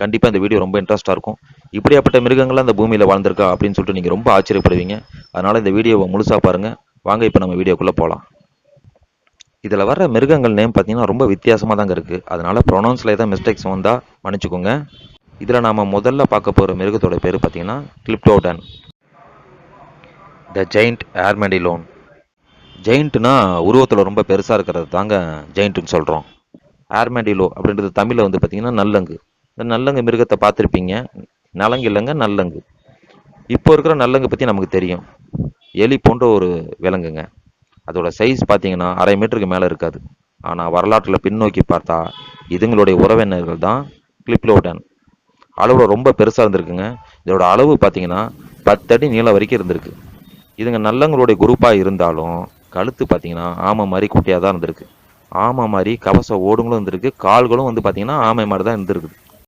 கண்டிப்பாக இந்த வீடியோ ரொம்ப இன்ட்ரெஸ்ட்டாக இருக்கும். இப்படியாப்பட்ட மிருகங்கள்லாம் அந்த பூமியில் வாழ்ந்திருக்கா அப்படின்னு சொல்லிட்டு நீங்கள் ரொம்ப ஆச்சரியப்படுவீங்க. அதனால் இந்த வீடியோவை முழுசாக பாருங்கள். வாங்க இப்போ நம்ம வீடியோக்குள்ளே போகலாம். இதில் வர மிருகங்கள் நேம் பார்த்தீங்கன்னா ரொம்ப வித்தியாசமாக தாங்க இருக்குது. அதனால் ப்ரொனவுன்ஸில் ஏதாவது மிஸ்டேக்ஸ் வந்தால் மன்னிச்சுக்கோங்க. இதில் நாம் முதல்ல பார்க்க போகிற மிருகத்தோட பேர் பார்த்தீங்கன்னா கிளிப்டோடன், த ஜெயிண்ட் ஏர்மெடிலோன். ஜெயிண்ட்னா உருவத்தில் ரொம்ப பெருசாக இருக்கிறது தாங்க ஜெயிண்ட்டுன்னு சொல்கிறோம். ஏர்மெடிலோ அப்படின்றது தமிழில் வந்து பார்த்தீங்கன்னா நல்லங்கு. இந்த நல்லங்கு மிருகத்தை பார்த்துருப்பீங்க. நலங்கு இல்லைங்க, நல்லங்கு. இப்போ இருக்கிற நல்லங்கு பற்றி நமக்கு தெரியும். எலி போன்ற ஒரு விலங்குங்க. அதோட சைஸ் பார்த்தீங்கன்னா 1/2 மீட்டருக்கு மேலே இருக்காது. ஆனால் வரலாற்றில் பின்னோக்கி பார்த்தா இதுங்களுடைய உறவினர்கள் தான் கிளிப்லோடன். அளவில் ரொம்ப பெருசாக இருந்திருக்குங்க. இதோட அளவு பார்த்தீங்கன்னா 10 அடி நீளம் வரைக்கும் இருந்திருக்கு. இதுங்க நல்லங்களுடைய குரூப்பாக இருந்தாலும் கழுத்து பார்த்தீங்கன்னா ஆமை மாதிரி குட்டியாக தான் இருந்திருக்கு. ஆமை மாதிரி கவச ஓடுங்களும் இருந்திருக்கு. கால்களும் வந்து பார்த்தீங்கன்னா ஆமை மாதிரி தான் இருந்திருக்குது.